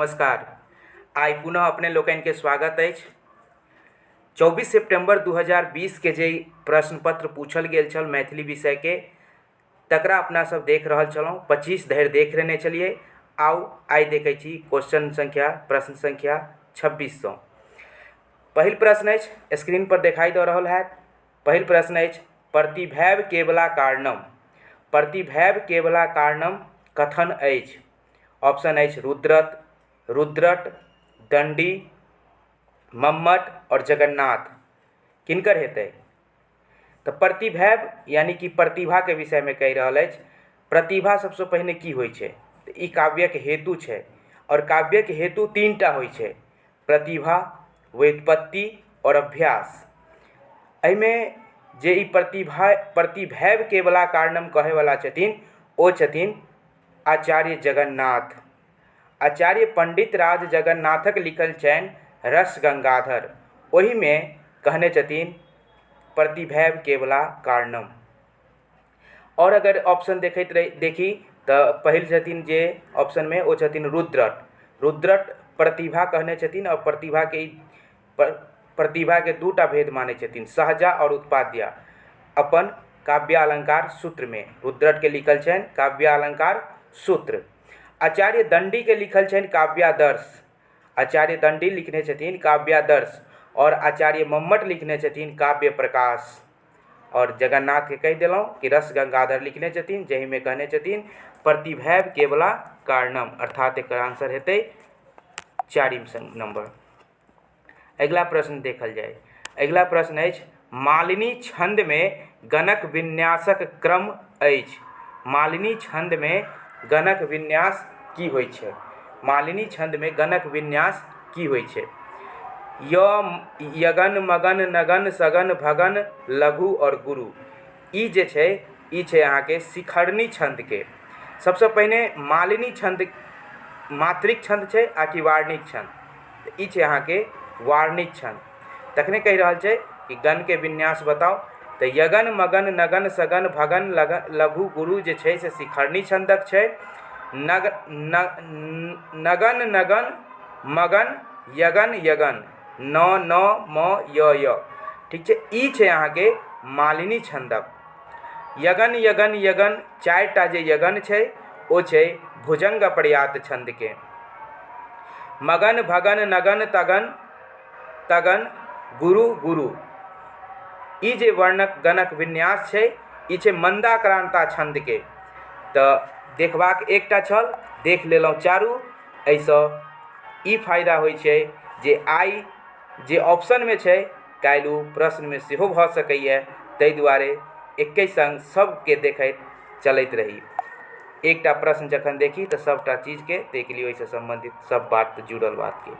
नमस्कार। आई पुनः अपने लोकनि के स्वागत अछि। 24 सितंबर 2020 के जे प्रश्न पत्र पूछल गेल छल मैथिली विषय के, तकरा अपना सब देख रहल छलहुँ। 25 धरि देख लेने छलिए। आउ आइ देखै छी प्रश्न संख्या 2600। पहिल प्रश्न अछि, स्क्रीन पर दिखाई दऽ रहल हैत। पहिल प्रश्न अछि, प्रतिभैव केवला कारणम। प्रतिभैव केवला कारणम कथन अछि? ऑप्शन अछि रुद्रट, दंडी, मम्मट और जगन्नाथ। किनकर हेतै? तो प्रतिभैव यानी कि प्रतिभा के विषय में कहि रहल अछि। प्रतिभा सबसे पहिने की होइ छै? तो ई काव्यक हेतु छै और काव्यक हेतु तीनटा होइ छै: प्रतिभा, व्युत्पत्ति और अभ्यास। एहिमे जे ई प्रतिभैव केवला कारणम कहे वाला छथिन ओ छथिन आचार्य जगन्नाथ। आचार्य पंडित राज जगन्नाथक लिखल छनि रस गंगाधर। ओहि में कहने छथिन प्रतिभैव केवला कारणम। और अगर ऑप्शन देखी तो पहिल छथिन जे ऑप्शन में ओ छथिन रुद्रट प्रतिभा कहने छथिन और प्रतिभा के दूटा भेद माने छथिन, सहजा और उत्पाद्या। अपन काव्य अलंकार सूत्र में रुद्रट के लिखल छनि काव्य अलंकार सूत्र। आचार्य दंडी के लिखल छनि काव्यादर्श। आचार्य दंडी लिखने छथिन काव्यादर्श और आचार्य मम्मट लिखने छथिन काव्य प्रकाश। और जगन्नाथ के कह दिलौं कि रस गंगाधर लिखने छथिन, जहि में कहने छथिन प्रतिभैव केवला कारणम, अर्थात एकर आंसर हेतै 4 नंबर। अगला प्रश्न देखल जाए। अगला प्रश्न अछि, मालिनी छंद में गणक विन्यासक क्रम अछि। मालिनी छंद में गणक विन्यास की होइ छै? मालिनी छंद में गणक विन्यास की होइ छै? यगन, मगन, नगन, सगन, भगन, लघु और गुरु। ई जे छै ई छै अहाँके शिखरनी छंद के। सबसे पहिने मालिनी छंद मात्रिक छंद छै आ कि वार्णिक छंद? ई छै अहाँके वार्णिक छंद। तखने कहि रहल छै कि गण के विन्यास बताओ। तो यगन, मगन, नगन, सगन, भगन, लघु, गुरु जे छै से शिखरनी छंदक छै। नगन, नगन, मगन, यगन, यगन, न, न, म, य। ठीक छै, ई छै अहाँके मालिनी छंदक। यगन, यगन, यगन, 4टा जे यगन छै ओ छै भुजंग पर्यात छंद के। मगन, भगन, नगन, तगन, तगन, गुरु, गुरु। ई जे वर्णक गणक विन्यास छै ई छै मंदाक्रांता छंद के। तो देखबाक एकटा छल, देख लेलहुँ चारू। एहिसँ ई फायदा होइ छै जे आइ जे ऑप्शन में छै काल्हि ओ प्रश्न में सेहो भऽ सकैए। ताहि दुआरे एके संग सबके देखैत चलैत रही। एकटा प्रश्न जखन देखी तो सबटा चीज के देख ली, ओहिसँ संबंधित सब बात जुड़ल बात के।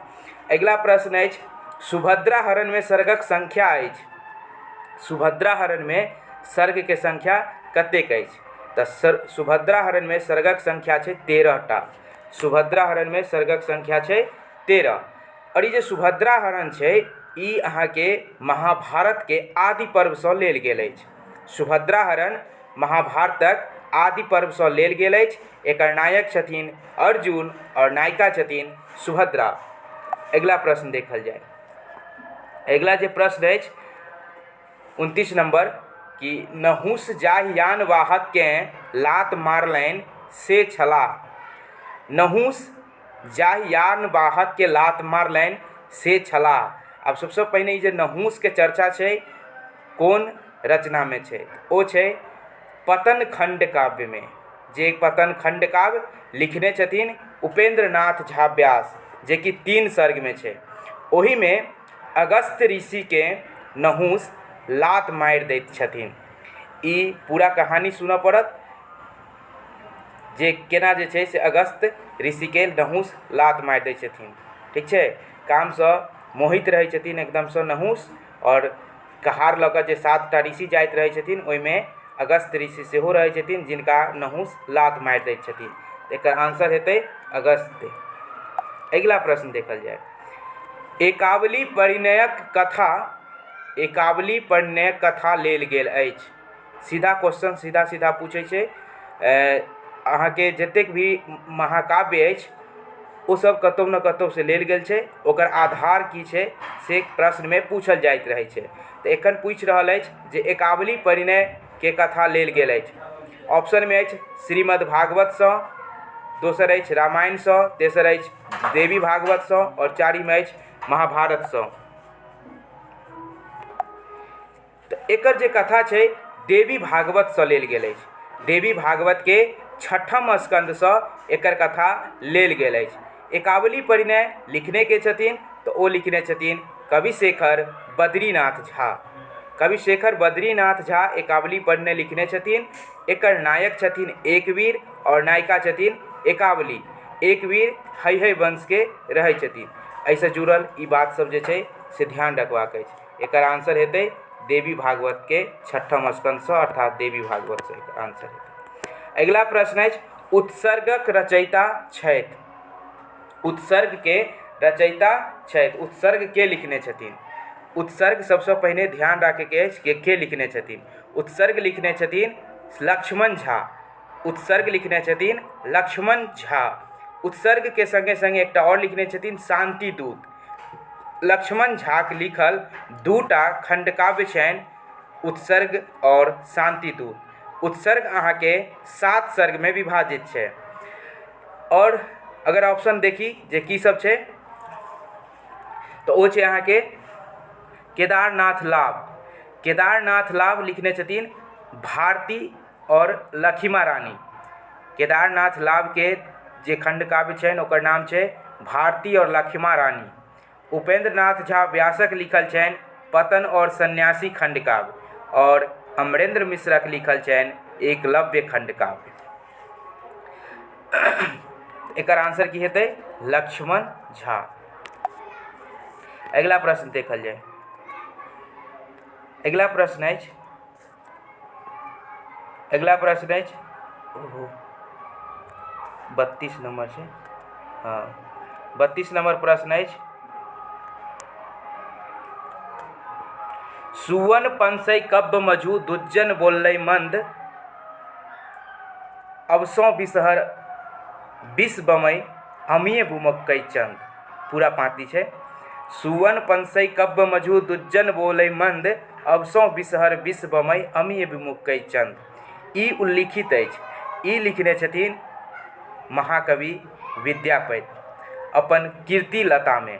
अगला प्रश्न अछि, सुभद्रा हरण में सर्गक संख्या अछि। सुभद्रा हरण में सर्ग के संख्या कतेक अछि? तो सुभद्रा हरण में सर्गक संख्या छै 13टा। सुभद्रा हरण में सर्गक संख्या छै 13। और ई जे सुभद्रा हरण छै ई अहाँके महाभारत के आदि पर्व से लेल गेल अछि। सुभद्रा हरण महाभारतक आदि पर्व से लेल गेल अछि। एकर नायक छथिन अर्जुन और नायिका छथिन सुभद्रा। अगला प्रश्न देखल जाए। अगला जे प्रश्न अछि 29 नंबर कि नहुष जाहि यान वाहक केँ लात मारलनि से छलाह। नहुष जाहि यान वाहक के लात मारलनि से छलाह। अब सबसे पहिने ई जे नहुष के चर्चा छै कोन रचना में छै? ओ छै पतन खंड काव्य में। जे पतन खंड काव्य लिखने छथिन उपेंद्र नाथ झा व्यास, जे कि 3 सर्ग में छै। ओहि में अगस्त्य ऋषि के नहुष लात मारि दैत छथिन। ई पूरा कहानी सुनऽ पड़त जे केना जे छै से अगस्त्य ऋषि के नहुष लात मारि दै छथिन। ठीक छै, काम से मोहित रहै छथिन एकदम से नहुष। और कहार लऽ कऽ जे 7टा ऋषि जाइत रहै छथिन ओहिमे अगस्त्य ऋषि सेहो रहै छथिन जिनका नहुष लात मारि दैत छथिन। एकर आंसर हेतै अगस्त्य। अगला प्रश्न देखल जाए। एकावली परिणयक कथा लेल गेल अछि। सीधा क्वेश्चन सीधा पूछै छै। अहाँके जतेक भी महाकाव्य अछि ओ सब कतौ न कतौ से लेल गेल छै, ओकर आधार की छै से प्रश्न में पूछल जाइत रहै छै। तऽ एखन पूछि रहल अछि जे एकावली परिणय के कथा लेल गेल अछि। ऑप्शन में अछि श्रीमद् भागवतसँ, दोसर अछि रामायणसँ, तेसर अछि देवी भागवतसँ और चारिम अछि महाभारतसँ। तऽ एकर जे कथा छै देवी भागवतसँ लेल गेल अछि। देवी भागवत के 6ठम स्कंदसँ एकर कथा लेल गेल अछि। एकावली परिणय लिखने के छथिन तऽ ओ लिखने छथिन कविशेखर बद्रीनाथ झा। कविशेखर बद्रीनाथ झा एकावली परिणय लिखने छथिन। एकर नायक छथिन एकवीर और नायिका छथिन एकावली। एकवीर हैहय वंश के रहै छथिन। एहिसँ जुड़ल ई बात सब जे छै से ध्यान रखबाक अछि। एकर आंसर हेतै देवी भागवत के 6ठम स्कंदसँ अर्थात देवी भागवतसँ एकर आंसर हेतै। अगिला प्रश्न अछि उत्सर्गक रचयिता छथि। उत्सर्ग के रचयिता छथि। उत्सर्ग के लिखने छथिन? उत्सर्ग सबसँ पहिने ध्यान राखैके अछि के लिखने छथिन। उत्सर्ग लिखने छथिन लक्ष्मण झा। उत्सर्ग लिखने छथिन लक्ष्मण झा। उत्सर्ग के संगे संगे एकटा और लिखने छथिन शांति दूत। लक्ष्मण झाक लिखल दूटा खंडकाव्य छनि उत्सर्ग और शांति दूत। उत्सर्ग अहाँके 7 सर्ग में विभाजित छै। और अगर ऑप्शन देखी जे की सब छै तऽ ओ छै अहाँके केदारनाथ लाभ। केदारनाथ लाभ लिखने छथिन भारती और लक्ष्मा रानी। केदारनाथ लाभ के जे खंडकाव्य छनि ओकर नाम छै भारती और लक्ष्मा रानी। उपेंद्र नाथ झा व्यासक लिखल छनि पतन और सन्यासी खंडकाव्य और अमरेंद्र मिश्रक लिखल छनि एकलव्य खंडकाव्य। एकर आंसर की हेतै? लक्ष्मण झा। अगला प्रश्न देखल जाय। अगला प्रश्न अछि 32 नंबर छै। हाँ 32 नंबर प्रश्न अछि सुवन पंसै कब्ब मझु दुज्जन बोललै मंद अवसों बिसहर बिस बमई अमिय बुमक्कै चंद। पूरा पाँति छै। सुवन पंसै कब्ब मझु दुज्जन बोलै मंद अवसों बिसहर बिस बमई अमिय बुमक्कै चंद। ई उल्लिखित अछि। ई लिखने छथिन महाकवि विद्यापति अपन कीर्तिलता में।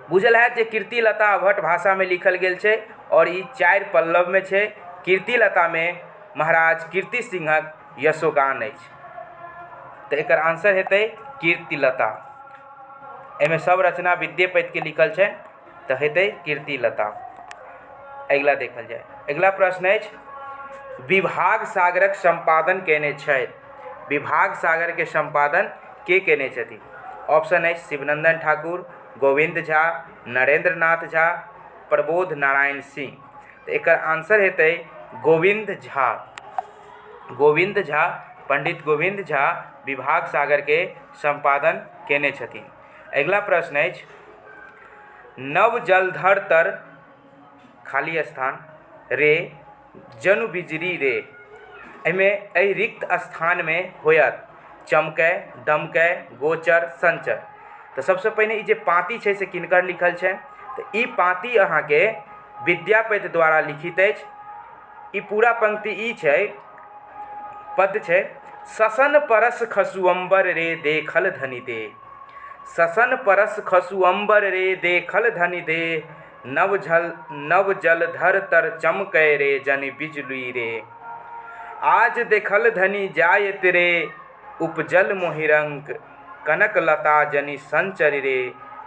बुझल है जे कीर्तिलता अवहट भाषा में लिखल गेल छै और ई 4 पल्लव में छै। कीर्तिलता में महाराज कीर्ति सिंहक यशोगान अछि। तऽ एकर आंसर हेतै कीर्तिलता। एहिमे सब रचना विद्यापति के लिखल छै तऽ हेतै कीर्तिलता। अगिला देखल जाय। अगिला प्रश्न अछि विभाग सागरक संपादन केने छथि। विभाग सागर के संपादन के केने छथिन? ऑप्शन अछि शिवनंदन ठाकुर, गोविंद झा, नरेंद्र नाथ झा, प्रबोध नारायण सिंह। तऽ एकर आंसर हेतै गोविंद झा। गोविंद झा, पंडित गोविंद झा विभाग सागर के संपादन केने छथिन। अगिला प्रश्न अछि नव जलधर तर खाली स्थान रे जनु बिजरी रे। एहिमे एहि रिक्त स्थान में होयत चमकै, दमकै, गोचर, संचर। तऽ सबसँ पहिने ई जे पाँति छै से किनकर लिखल छै? तऽ ई पाँति अहाँके विद्यापति द्वारा लिखित अछि। ई पूरा पंक्ति ई छै, पद छै ससन परस खसु अंबर रे देखल धनि दे। ससन परस खसु अंबर रे देखल धनि दे नव जलधर तर चमकै रे जनि बिजली रे। आज देखल धनि जायत रे उपजल मोहिरंक कनक लता जनि संचर रे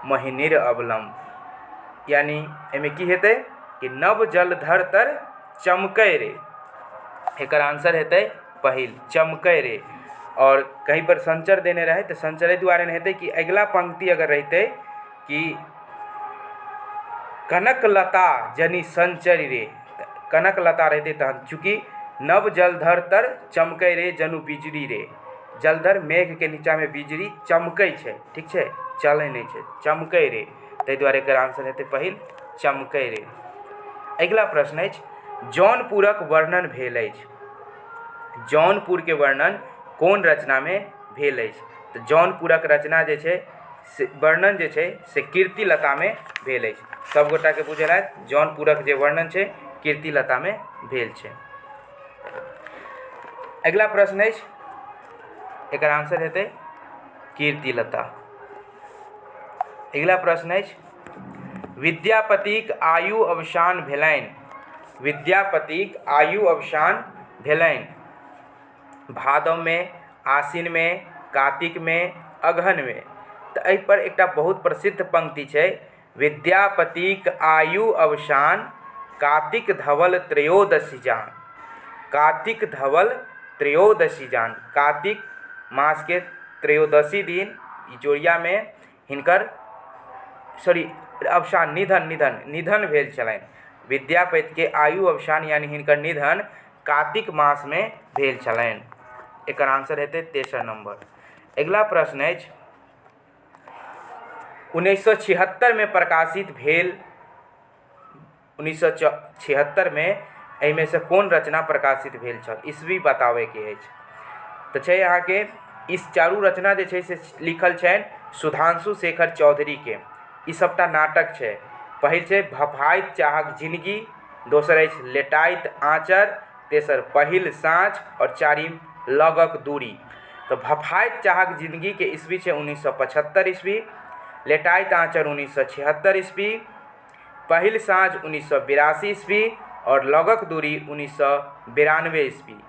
महिनीर अवलंब। यानी एहिमे की हेतै कि नव जलधर तर चमकै रे। एकर आंसर हेतै पहिल चमकै रे। और कहीं पर संचर देने रहे तो संचर द्वारा हेतै कि अगला पंक्ति अगर रहते कि कनक लता जनि संचर रे, कनक लता रहते तहन चूँकि नव जलधर तर चमकै रे जनु बिजली रे। जलधर मेघ के नीचा में बिजली चमकै छै, ठीक छै, चलै नहीं छै, चमकै रे। ताहि दुआरे एकर आंसर हेतै पहिल चमकै रे। अगिला प्रश्न अछि जौनपुरक वर्णन भेल अछि। जौनपुर के वर्णन कोन रचना में भेल अछि? तऽ जौनपुरक रचना जे छै से वर्णन जे छै से कीर्तिलतामे भेल अछि। सब गोटाके बुझल हैत जौनपुरक जे वर्णन छै कीर्तिलतामे भेल छै। अगिला प्रश्न अछि, एकर आंसर हेतै कीर्तिलता। अगिला प्रश्न अछि, विद्यापतिक आयु अवसान भेलनि, विद्यापतिक आयु अवसान भेलनि भादवमे, आश्विनमे, कातिकमे, अगहनमे। तऽ एहि पर एकटा बहुत प्रसिद्ध पंक्ति छै, विद्यापतिक आयु अवसान कातिक धवल त्रयोदशी जान, कातिक धवल त्रयोदशी जान। कातिक मास के त्रयोदशी दिन इजोरियामे हिनकर अवसान निधन भेल छलनि। विद्यापति के आयु अवसान यानी हिनकर निधन कातिक मास में भेल छलनि। एकर आंसर हेतै तेसर नंबर। अगिला प्रश्न अछि, 1976 में प्रकाशित भेल, 1976 में एहिमे से कोन रचना प्रकाशित भेल छल, ईस्वी बताबैके अछि। तऽ छै अहाँके इस चारू रचना जे छै से लिखल छनि सुधांशु शेखर चौधरी के। ई सबटा नाटक छै। पहिल छै भफाइत चाहक जिनगी, दोसर अछि लेटाइत आँचर, तेसर पहिल साँझ और चारिम लगक दूरी। तो भफाइत चाहक जिंदगी के ईस्वी छै 1975 ईस्वी, लेटाइत आँचर 1976 ईस्वी, पहिल साँझ 1982 ईस्वी और लगक दूरी 1992 ईस्वी।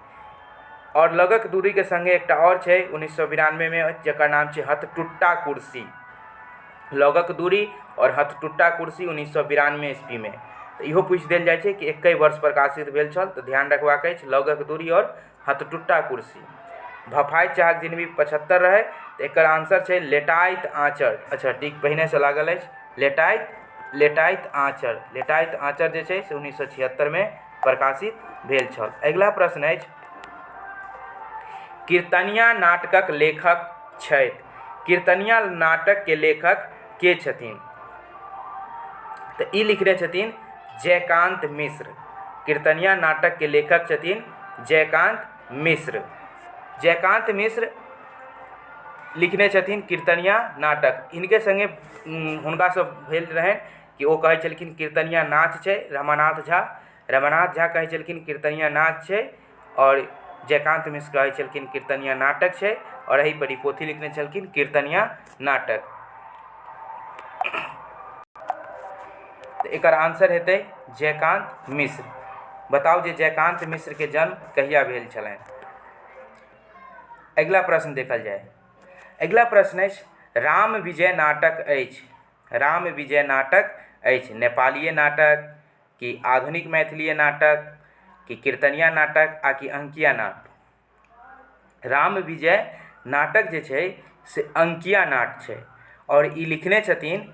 और लगक दूरी के संगे एकटा और छै 1992 में जकर नाम छै हथटुट्टा कुर्सी। लगक दूरी और हथटुट्टा कुर्सी 1992 ईस्वी में। इहो पूछि देल जाइ छै कि एकै वर्ष प्रकाशित भेल छल, तऽ ध्यान रखबाक अछि लगक दूरी और हथटुट्टा कुर्सी। भफाइत चाहक जिनगी 75 रहे, तऽ एकर आंसर छै लेटाइत आँचर। अच्छा ठीक, पहिने से लागल अछि लेटाइत आँचर। लेटाइत आँचर जे छै से 1976 में प्रकाशित भेल छल। अगिला प्रश्न अछि, कीर्तनिया नाटकक लेखक छथि, कीर्तनिया नाटक के लेखक के छथिन? तऽ ई लिखने छथिन जयकांत मिश्र। कीर्तनिया नाटक के लेखक छथिन जयकांत मिश्र। जयकांत मिश्र लिखने छथिन कीर्तनिया नाटक। इनके संगे हुनका से भेल रहनि कि ओ कहै छलखिन कीर्तनिया नाच छै, रमानाथ झा कहै छलखिन कीर्तनिया नाच छै, और जयकांत मिश्र कहै छलखिन कीर्तनिया नाटक छै, और एहि पर ई पोथी लिखने छलखिन कीर्तनिया नाटक। तऽ एकर आंसर हेतै जयकांत मिश्र। बताउ जे जयकांत मिश्र के जन्म कहिया भेल छलनि? अगिला प्रश्न देखल जाय। अगिला प्रश्न अछि, राम विजय नाटक अछि, राम विजय नाटक अछि नेपालीय नाटक कि आधुनिक मैथिलीय नाटक कि कीर्तनिया नाटक आ कि अंकिया नाट? राम विजय नाटक जे छै से अंकिया नाट छै, और ई लिखने छथिन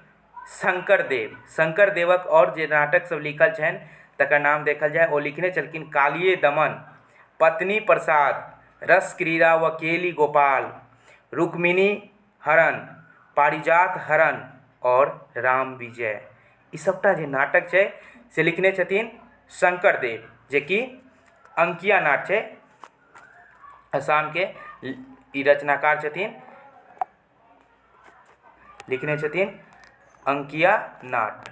शंकरदेव। शंकरदेवक और जे नाटक सब लिखल छनि तकर नाम देखल जाय, ओ लिखने छलखिन कालिये दमन, पत्नी प्रसाद, रस क्रीड़ा व केली गोपाल, रुक्मिणी हरण, पारिजात हरण और राम विजय। ई सबटा जे नाटक छै से लिखने छथिन शंकरदेव, जे कि अंकिया नाट छै। असम के ई रचनाकार छथिन, लिखने छथिन अंकिया नाट,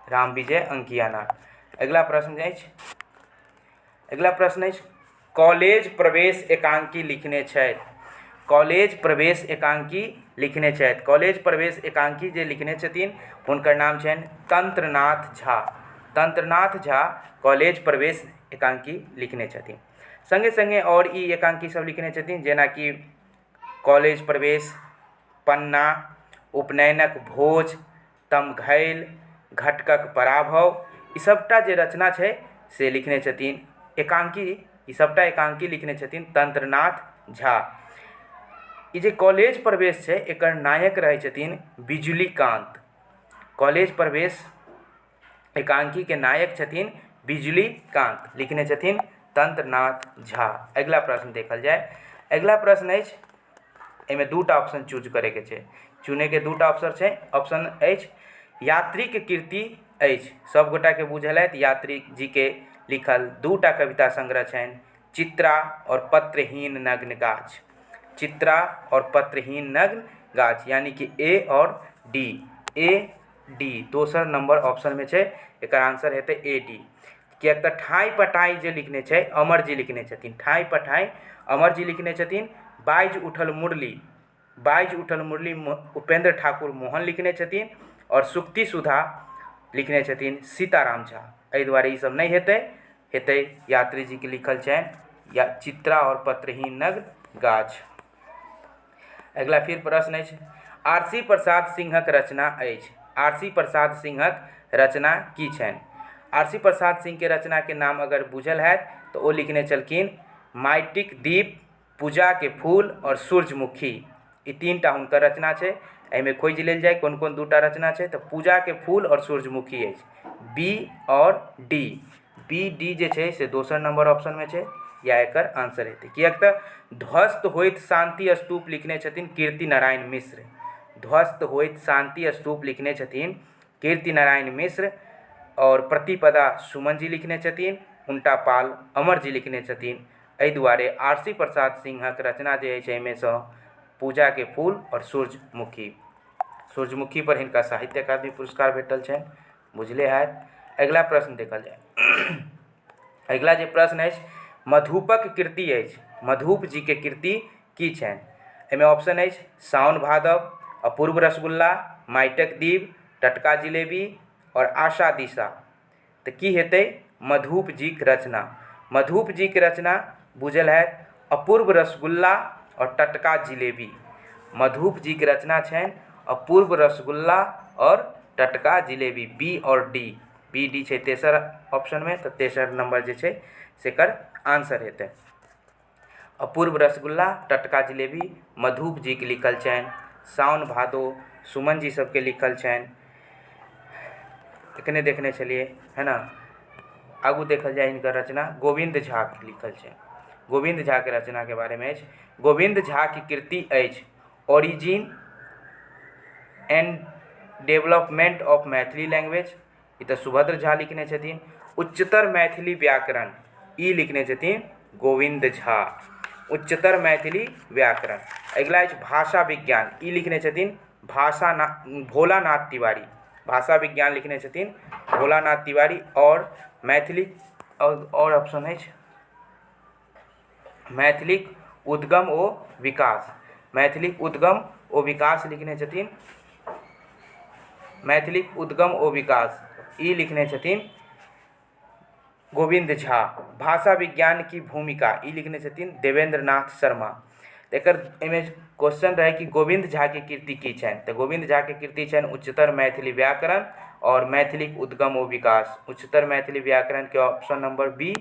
राम विजय अंकिया नाट। अगला प्रश्न अछि, अगला प्रश्न अछि, कॉलेज प्रवेश एकांकी लिखने छथि, कॉलेज प्रवेश एकांकी लिखने छथि। कॉलेज प्रवेश एकांकी जे लिखने छथिन हुनकर नाम छनि तंत्रनाथ झा। तंत्रनाथ झा कॉलेज प्रवेश एकांकी लिखने छथिन। संगे संगे और ई एकांकी सब लिखने छथिन जेनाकि कॉलेज प्रवेश, पन्ना, उपनयनक भोज, तमघैल, घटकक पराभव। ई सबटा जे रचना छै से लिखने छथिन एकांकी, ई सबटा एकांकी लिखने छथिन तंत्रनाथ झा। ई जे कॉलेज प्रवेश छै एकर नायक रहै छथिन बिजुलीकांत। कॉलेज प्रवेश एकांकी के नायक छथिन बिजुलीकांत, लिखने छथिन तंत्रनाथ झा। अगला प्रश्न देखल जाय। अगला प्रश्न अछि, एहिमे दूटा ऑप्शन चूज करैके छै, चुने के दूटा ऑप्शन छै। ऑप्शन अछि यात्रीक कीर्ति अछि, सब गोटा के बुझल है यात्री जी के लिखल दूटा कविता संग्रह छनि, चित्रा और पत्रहीन नग्न गाछ। चित्रा और पत्रहीन नग्न गाछ, यानी कि ए और डी। ए डी दोसर नंबर ऑप्शन में छै, एकर आंसर हेतै ए डी। किएक तऽ ठाई पठाई जे लिखने छै अमरजी लिखने छथिन, ठाई पठाई अमरजी लिखने छथिन। बाइज उठल मुरली उपेंद्र ठाकुर मोहन लिखने छथिन, और सुक्ति सुधा लिखने छथिन सीताराम झा। एहि दुआरे ई सब नहीं हेतै यात्री जी के लिखल छनि या चित्रा और पत्रहीन नग्न गाछ। अगिला फिर प्रश्न अछि, आरसी प्रसाद सिंहक रचना अछि। आरसी प्रसाद सिंहक रचना की छनि? आरसी प्रसाद सिंह के रचना के नाम अगर बुझल हैत तो वो लिखने छलखिन माटिक दीप, पूजा के फूल और सूरजमुखी। ई तीनटा हुनकर रचना छै। एहिमे खोजि लेल जाय कोन कोन दूटा रचना छै, तऽ पूजा के फूल और सूरजमुखी अछि। बी और डी, बी डी जे छै से दोसर नंबर ऑप्शन में छै, या एकर आंसर हेतै। किएक तऽ ध्वस्त होइत शांति स्तूप लिखने छथिन कीर्ति नारायण मिश्र। ध्वस्त होइत शांति स्तूप लिखने छथिन कीर्ति नारायण मिश्र, और प्रतिपदा सुमन जी लिखने छथिन, हुंटा पाल अमर जी लिखने छथिन। एहि दुआरे आरसी प्रसाद सिंहक रचना जे अछि एहिमे सँ पूजा के फूल और सूरजमुखी पर हिनका साहित्य अकादमी पुरस्कार भेटल छनि, बुझले हैत। अगिला प्रश्न देखल जाय। अगिला जे प्रश्न अछि, मधुपक कृति अछि। मधुप जी के कृति की छनि? एहिमे ऑप्शन अछि साउन भादव, अपूर्व रसगुल्ला, माटिक दीप, टटका जिलेबी और आशा दिशा। तो की हेतै मधुप जी के रचना? मधुप जी के रचना बुझल हैत अपूर्व रसगुल्ला और टटका जिलेबी। मधुप जी के रचना छनि अपूर्व रसगुल्ला और टटका जिलेबी। बी और डी, बी डी छै तेसर ऑप्शन में, तो तेसर नंबर जे छै से एकर आंसर हेतै। अपूर्व रसगुल्ला टटका जिलेबी मधुप जी के लिखल छनि। साउन भादो सुमन जी सबके लिखल छनि, एखने देखने छलिए है ना। आगू देखल जाए हिनकर रचना गोविंद झा के लिखल छै। गोविंद झा के रचना के बारे में अछि, गोविंद झा की कृति अछि origin and development of Maithili language. ई तऽ सुभद्र झा लिखने छथिन। उच्चतर मैथिली व्याकरण, ई लिखने छथिन गोविंद झा, उच्चतर मैथिली व्याकरण। अगिला अछि भाषा विज्ञान, ई लिखने छथिन भोलानाथ तिवारी। भाषा विज्ञान लिखने छथिन भोलानाथ तिवारी। और मैथिली और ऑप्शन अछि मैथिलीक उद्गम ओ विकास। मैथिलीक उद्गम ओ विकास लिखने छथिन, मैथिलीक उद्गम ओ विकास, ई लिखने छथिन गोविंद झा। भाषा विज्ञान की भूमिका, ई लिखने छथिन देवेंद्र नाथ शर्मा। एकर एहिमे क्वेश्चन रहे कि गोविंद झा के कृति की छनि, तो गोविंद झा के कृति छनि उच्चतर मैथिली व्याकरण और मैथिलीक उद्गम ओ विकास। उच्चतर मैथिली व्याकरण के ऑप्शन नंबर बी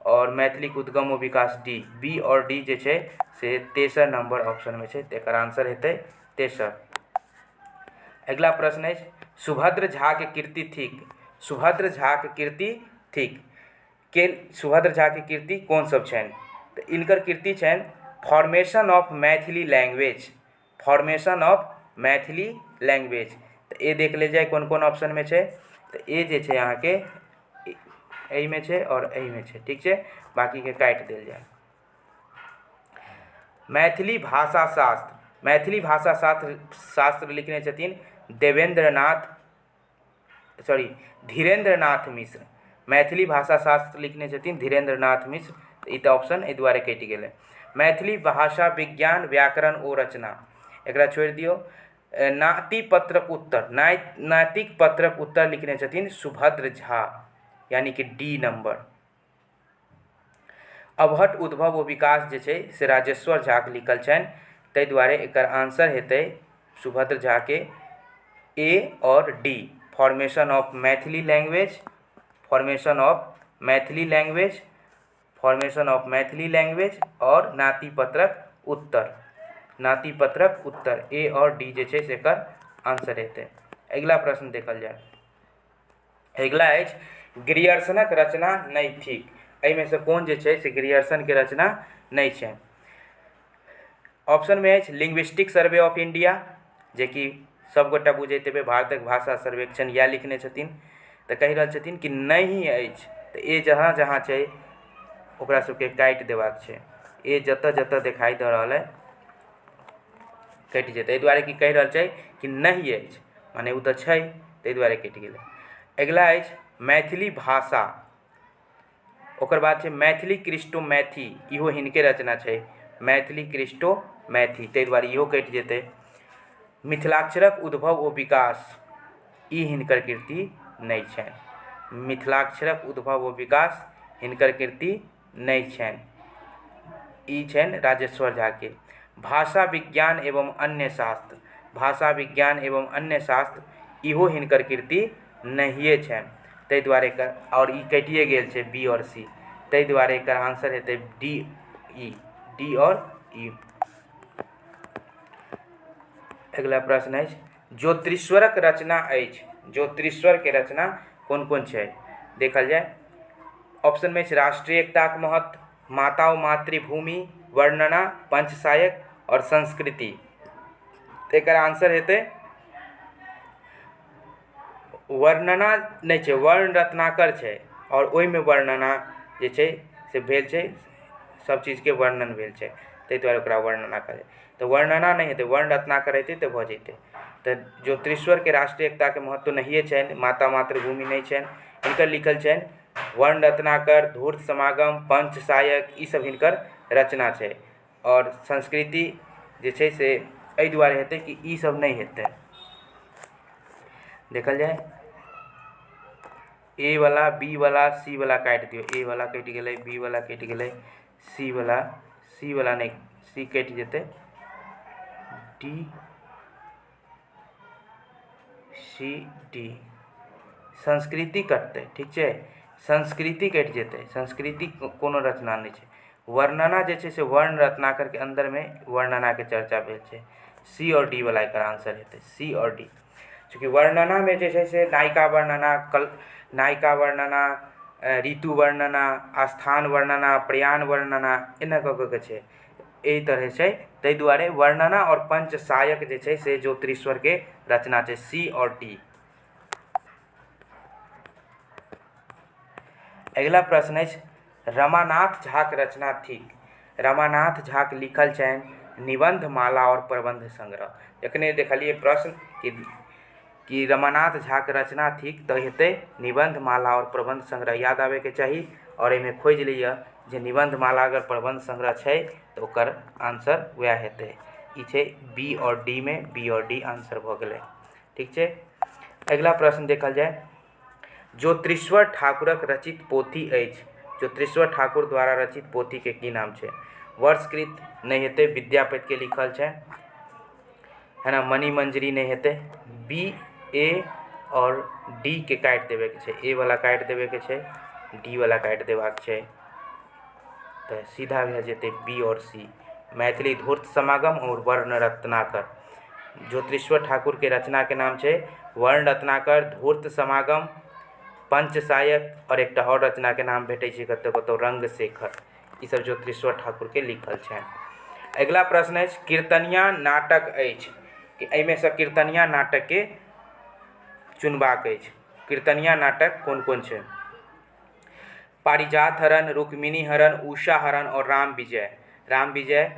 और मैथिलीक उद्गम ओ विकास डी। बी और डी जे छै से तेसर नंबर ऑप्शन में छै, एकर आंसर हेतै तेसर। अगिला प्रश्न अछि सुभद्र झा के कीर्ति थिक। सुभद्र झा के कीर्ति थिक के सुभद्र झा के कीर्ति कोन सब छनि? तो इनकर कीर्ति छनि formation of Maithili language. Formation of Maithili language. तो ए देख ले जाए कोन कोन ऑप्शन में छै, तो ए जे छै अहाँके एहि में छै और एहि में छै, ठीक छै, बाकी के काटि देल जाए। मैथिली भाषा शास्त्र, मैथिली भाषा शास्त्र लिखने छथिन धीरेन्द्र नाथ मिश्र। मैथिली भाषा शास्त्र लिखने छथिन धीरेन्द्र नाथ मिश्र। ई तऽ ऑप्शन एहि दुआरे कटि गेलै। मैथिली भाषा विज्ञान व्याकरण ओ रचना, एकरा छोड़ि दियौ। नाति पत्रक उत्तर, नातिक पत्रक उत्तर लिखने छथिन सुभद्र झा, यानी कि डी नंबर। अबहट उद्भव ओ विकास जे छै से राजेश्वर झा के लिखल छनि, ताहि दुआरे एकर आंसर हेतै सुभद्र झा के ए और D. Formation of Maithili language, formation of Maithili language, formation of Maithili language और नाती पत्रक उत्तर। नाती पत्रक उत्तर ए और डी जे छै से एकर आंसर हेतै। अगिला प्रश्न देखल जाय। अगिला अछि ग्रियर्सनक रचना नहि थिक। एहिमे से कोन जे छै से ग्रियर्सन के रचना नहि छै? ऑप्शन में अछि लिंग्विस्टिक सर्वे ऑफ इंडिया, जे कि सब गोटा बुझैत हेबै भारतक भाषा सर्वेक्षण इएह लिखने छथिन। तऽ कहि रहल छथिन कि नहि अछि, तऽ ए जहाँ जहाँ छै ओकरा सबके काटि देबाक छै। ए जतऽ जतऽ दिखाई दऽ रहल है कटि जेतै, एहि दुआरे कि कहि रहल छै कि नहि अछि, माने ओ तऽ छै, ताहि दुआरे कटि गेलै। अगिला अछि मैथिली भाषा, ओकर बाद छै मैथिली क्रिस्टोमैथी, इहो हिनके रचना छै, मैथिली क्रिस्टोमैथी, ताहि दुआरे इहो कटि जेतै। मिथिलाक्षरक उद्भव ओ विकास, ई हिनकर कृति नहि छनि, मिथिलाक्षरक उद्भव ओ विकास हिनकर कृति नहि छनि, ई छनि राजेश्वर झाके। भाषा विज्ञान एवं अन्य शास्त्र, भाषा विज्ञान एवं अन्य शास्त्र, इहो हिनकर कृति नहिए छनि, ताहि दुआरे एकर, और ई कटिए गेल छै बी और सी, ताहि दुआरे एकर आंसर हेतै डी और ई। अगिला प्रश्न अछि ज्योतिश्वरक रचना अछि, ज्योतिश्वर के रचना कोन कोन छै, देखल जाय। ऑप्शन में छै राष्ट्रीय एकताक महत्व, माता और मातृभूमि, वर्णना, पंचसायक और संस्कृति। एकर आंसर हेतै वर्णना नहीं छै, वर्ण रत्नाकर छै, और ओहिमे वर्णना जे छै से भेल छै, सब चीज के वर्णन भेल छै, ताहि दुआरे ओकरा वर्णना कहै। तऽ वर्णना नहीं हेतै, वर्ण रत्नाकर हेतै तऽ भऽ जेतै। तऽ ज्योतिश्वर के राष्ट्रीय एकता के महत्व नहिए छनि, माता मातृभूमि नहीं छनि, हिनकर लिखल छनि वर्ण रत्नाकर, धूर्त समागम, पंचसायक, ई सब हिनकर रचना छै। और संस्कृति जे छै से एहि दुआरे हेतै कि ई सब नहीं हेतै। देखल जाए ए वाला, बी वाला, सी वाला काटि दियौ, ए वाला कटि गेलै, बी वाला कटि गेलै, सी वाला नहीं, सी कटि जेतै, डी सी डी, संस्कृति कटतै, ठीक छै, संस्कृति कटि जेतै, संस्कृति कोनो रचना नहीं छै। वर्णना जे छै से वर्ण रत्नाकर के अंदर में वर्णना के चर्चा भेल छै, सी और डी वाला एकर आंसर हेतै, सी और डी। चूँकि वर्णना में जे छै से नायिका वर्णना, ऋतु वर्णना, स्थान वर्णना, प्रयाण वर्णना, एना कऽ के छै, एहि तरह छै, ताहि दुआरे वर्णना और पंचसायक जे छै से ज्योतिश्वर के रचना छै, सी और डी। अगिला प्रश्न अछि रमानाथ झाक रचना थिक, रमानाथ झाक लिखल छनि निबंध माला और प्रबंध संग्रह। एखने देखलिए प्रश्न कि रमानाथ झाक रचना थिक तऽ हेतै निबंध माला और प्रबंध संग्रह, याद आबे के चाही। और एहिमे खोजि लिअ जे निबंध माला अगर प्रबंध संग्रह छै तऽ ओकर आंसर वएह हेतै, ई छै बी और डी में, बी और डी आंसर भऽ गेलै, ठीक छै। अगिला प्रश्न देखल जाए ज्योतिश्वर ठाकुरक रचित पोथी अछि, ज्योतिश्वर ठाकुर द्वारा रचित पोथी के की नाम छै। वर्षकृत नहीं हेतै, विद्यापति के लिखल छै, है ना, मणि मंजरी नहीं हेतै, बी, ए और डी के काटि देवे के छै, ए वाला काटि देवे के छै, डी वाला काटि देबाक छै, तो सीधा भऽ जेतै बी और सी, मैथिली धूर्त समागम और वर्ण रत्नाकर। ज्योतिश्वर ठाकुर के रचना के नाम छै वर्ण रत्नाकर, धूर्त समागम, पंचसायक, और एकटा और रचना के नाम भेटै छै कतौ कतौ रंगशेखर, ई सब ज्योतिश्वर ठाकुर के लिखल छनि। अगिला प्रश्न अछि कीर्तनिया नाटक अछि, कि एहिमे से कीर्तनिया नाटक के चुनबाक अछि। कीर्तनिया नाटक कोन कोन छै। पारिजात हरण, रुक्मिणी हरण, उषा हरण और राम विजय। राम विजय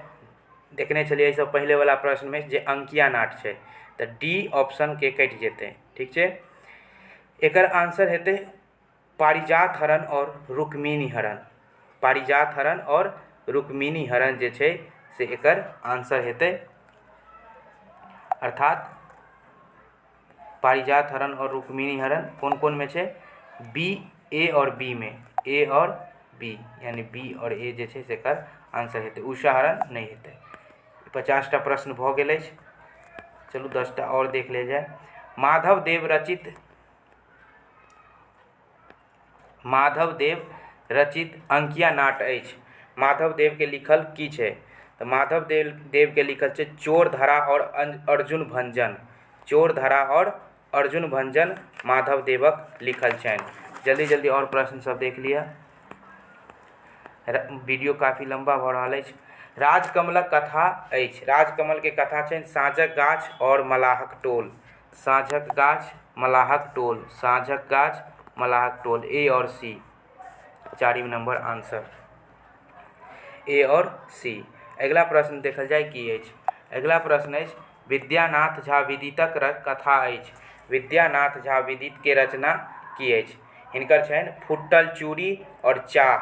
देखने छलिए सब पहले वाला प्रश्न में जे अंकिया नाट छै, तऽ डी ऑप्शन के कटि जेतै, ठीक छै। एकर आंसर हेतै पारिजात हरण और रुक्मिणी हरण, पारिजात हरण और रुक्मिणी हरण जे छै से एकर आंसर हेतै, अर्थात पारिजात हरण और रुक्मिणी हरण कौन कौन में छै, बी, ए और बी में, ए और बी, यानी बी और ए जे छै से एकर आंसर हेतै, उषा हरण नहीं हेतै। 50टा प्रश्न भऽ गेल अछि, चलू 10टा और देख ले जाए। माधव देव रचित अंकिया नाट अछि, माधव देव के लिखल की छै, तऽ माधव देव के लिखल छै चोर धरा और अर्जुन भंजन, चोर धरा और अर्जुन भंजन माधव देवक लिखल छनि। जल्दी जल्दी और प्रश्न सब देख लिअ, वीडियो काफ़ी लंबा भऽ रहल अछि। राजकमलक कथा अछि, राजकमल के कथा छनि साँझक गाछ और मलाहक टोल, साँझक गाछ मलाहक टोल, साँझक गाछ मलाहक टोल, ए और सी, 4 नंबर आंसर ए और सी। अगला प्रश्न देखल जाए की अछि। अगला प्रश्न अछि विद्यानाथ झा विदितक कथा अछि। विद्यानाथ झा विदित के रचना की अछि? हिनकर छनि फुटल चूड़ी और चाह।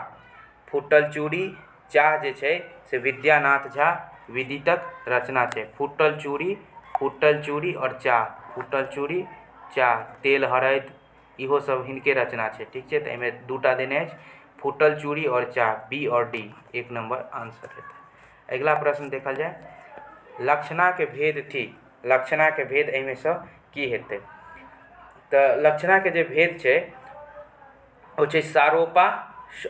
फुटल चूड़ी चाह जे छै से विद्यानाथ झा विदितक रचना छै। फुटल चूड़ी और चाह, फुटल चूड़ी चाह, तेल हरदि, इहो सब हिनके रचना छै। ठीक छै, तऽ एहिमे दूटा देने अछि, फुटल चूड़ी और चाह, बी और डी 1 नंबर आंसर हेतै। अगिला प्रश्न देखल जाय, लक्षणा के भेद थिक। लक्षणा के भेद एहिमे सँ की हेतै? तऽ लक्षणा के जे भेद छै वो छै सारोपा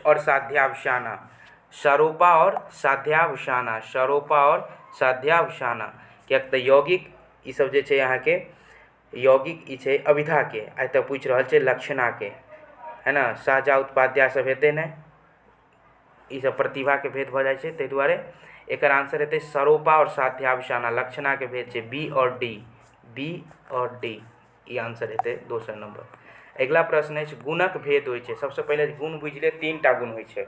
और साध्यावसाना। सरोपा और साध्यावसाना, सरोपा और साध्यावसाना। किएक तऽ यौगिक ई सब जे छै अहाँके यौगिक ई छै अभिधा के, आइ तऽ पूछि रहल छै लक्षणा के, है ना। सहजा उत्पाद्या सब हेतै नहि, ई सब प्रतिभा के भेद भऽ जाइ छै, ताहि दुआरे एकर आंसर हेतै सरोपा और साध्यावसाना। लक्षणा के भेद छै बी और डी, बी और डी ई आंसर हेतै दोसर नंबर। अगिला प्रश्न अछि गुणक भेद होइ छै। सबसँ पहिले गुण बुझि ले, 3टा गुण होइ छै,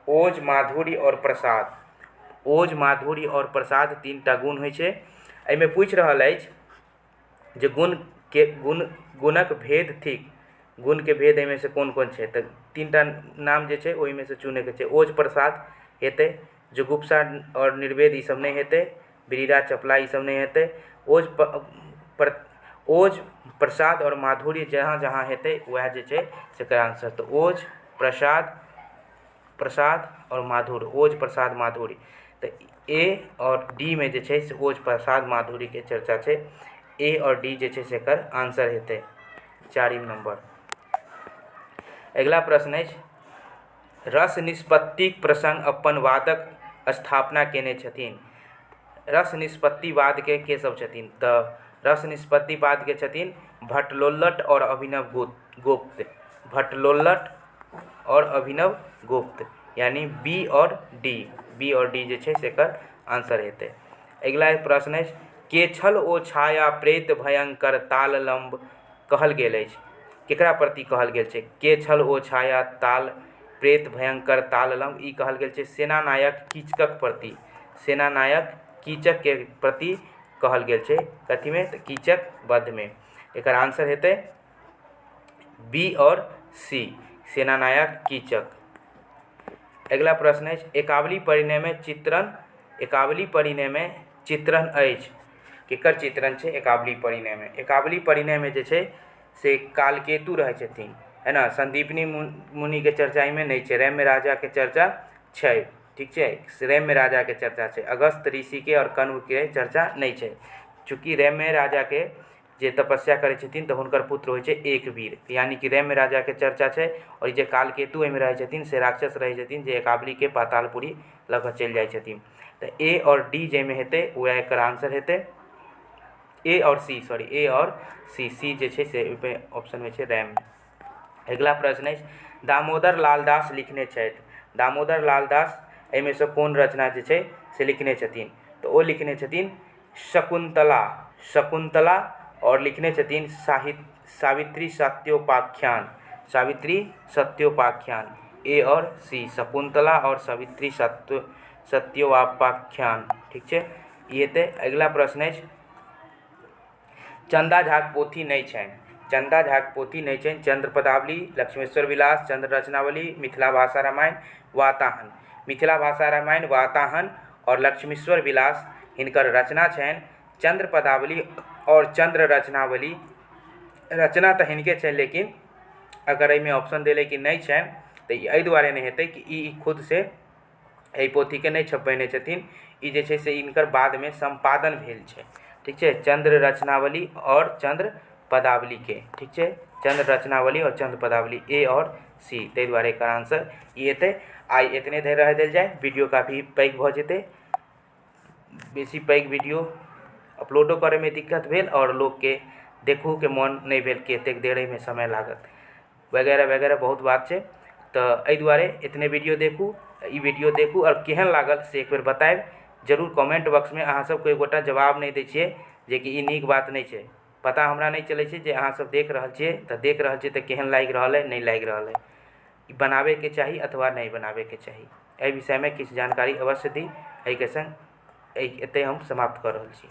ओज, माधुर्य और प्रसाद। ओज, माधुर्य और प्रसाद 3टा गुण होइ छै। एहिमे पूछि रहल अछि जे गुणक भेद थिक। गुण के भेद एहिमे से कोन कोन छै? तऽ 3टा नाम जे छै ओहिमे से चुनैके छै। ओज प्रसाद हेतै, जुगुप्सा और निर्वेद ई सब नहि हेतै, बिरिरा चपला ई सब नहीं हेतै। ओज प्रसाद और माधुर्य जहाँ जहाँ हेतै वएह जे छै से एकर आंसर। तऽ ओज प्रसाद और माधुर्य, ओज प्रसाद माधुर्य। तऽ ए और डी में जे छै से ओज प्रसाद माधुर्य के चर्चा छै। ए और डी जे छै से एकर आंसर हेतै 4 नंबर। अगिला प्रश्न अछि रस निष्पत्तिक प्रसंग अपन वादक स्थापना केने छथिन। रस निष्पत्तिवाद के सब छथिन? तऽ रस निष्पत्तिवाद के छथिन भट्टलोल्लट और अभिनव गुप्त। भट्टलोल्लट और अभिनव गुप्त, यानी बी और डी जे छै से एकर आंसर हेतै। अगिला प्रश्न अछि के छल ओ छाया प्रेत भयंकर ताललंब कहल गेल अछि? केकरा प्रति कहल गेल छै? के छल ओ छाया ताल प्रेत भयंकर ताललंब, ई कहल गेल छै सेनानायक कीचकक प्रति। सेनानायक कीचक के प्रति कहल गेल छै। कथी में? तऽ कीचक वध में। एकर आंसर हेतै बी और सी, सेनानायक कीचक। अगिला प्रश्न अछि एकावली परिणय में चित्रण। एकावली परिणय में चित्रण अछि, केकर चित्रण छै एकावली परिणय में? एकावली परिणय में जे छै से कालकेतु रहै छथिन, है ना। संदीपनी मुनि के चर्चा एहिमे नहीं छै, रम्य राजा के चर्चा छै। ठीक छै, रम्य राजा के चर्चा छै, अगस्त ऋषि के और कण्व के चर्चा नहीं छै। चूँकि रम्य राजा के जे तपस्या करै छथिन तऽ हुनकर पुत्र होइ छै एकवीर, यानी कि रम्य राजा के चर्चा छै। और जे कालकेतु एहिमे रहै छथिन से राक्षस रहै छथिन जे एकावली के पातालपुरी लऽ कऽ चलि जाइ छथिन। तऽ ए और डी जाहिमे हेतै वएह एकर आंसर हेतै। ए और सी, सी जे छै से ओहिमे ऑप्शन में छै रैम। अगिला प्रश्न अछि दामोदर लाल दास लिखने छथि। दामोदर लाल दास एहिमे सँ कोन रचना जे छै से लिखने छथिन? तऽ ओ लिखने छथिन शकुंतला और लिखने छथिन सावित्री सत्योपाख्यान। सावित्री सत्योपाख्यान, ए और सी, शकुंतला और सावित्री सत्योपाख्यान। ठीक छै, ई हेतै। अगिला प्रश्न अछि चंदा झाक पोथी नहीं छनि। चंदा झाक पोथी नहीं छनि। चंद्र पदावली, लक्ष्मेश्वर विलास, चंद्र रचनावली, मिथिला भाषा रामायण, वाताहन। मिथिला भाषा रामायण, वाताहन और लक्ष्मेश्वर विलास हिनकर रचना छनि। चंद्र पदावली और चंद्र रचनावली रचना तऽ हिनके छै, लेकिन अगर एहिमे ऑप्शन देले कि नहीं छनि तऽ ई एहि दुआरे नहीं हेतै कि ई खुद से एहि पोथी के नहीं छपबेने छथिन। ई जे छै से हिनकर बाद में संपादन भेल छै। ठीक छै, चंद्र रचनावली और चंद्र पदावली के। ठीक छै, चंद्र रचनावली और चंद्र पदावली, ए और सी, ताहि दुआरे एकर आंसर ई हेतै। आइ एतने धरि रह देल जाए, वीडियो काफ़ी पैघ भऽ जेतै। बेसी पैघ वीडियो अपलोडो करे में दिक्कत भेल और लोग के देखू के मन नहीं भेल कि एतेक देर में समय लागत वगैरह वगैरह बहुत बात छै। तऽ एहि दुआरे इतने वीडियो देखू, ई वीडियो देखू और केहन लागल से एक बेर बताएब जरूर कमेंट बॉक्स में। अहाँ सब कोई गोटा जवाब नहीं दै छियै जे कि ई नीक बात नहीं छै। पता हमरा नहीं चलै छै जे अहाँ सब देख रहल छियै तऽ केहन लागि रहल है नहीं लागि रहल है, ई बनाबे के चाही अथवा नहीं बनाबे के चाही। एहि विषय में किछु जानकारी अवश्य दी। एहि के संग एतै हम समाप्त कऽ रहल छी।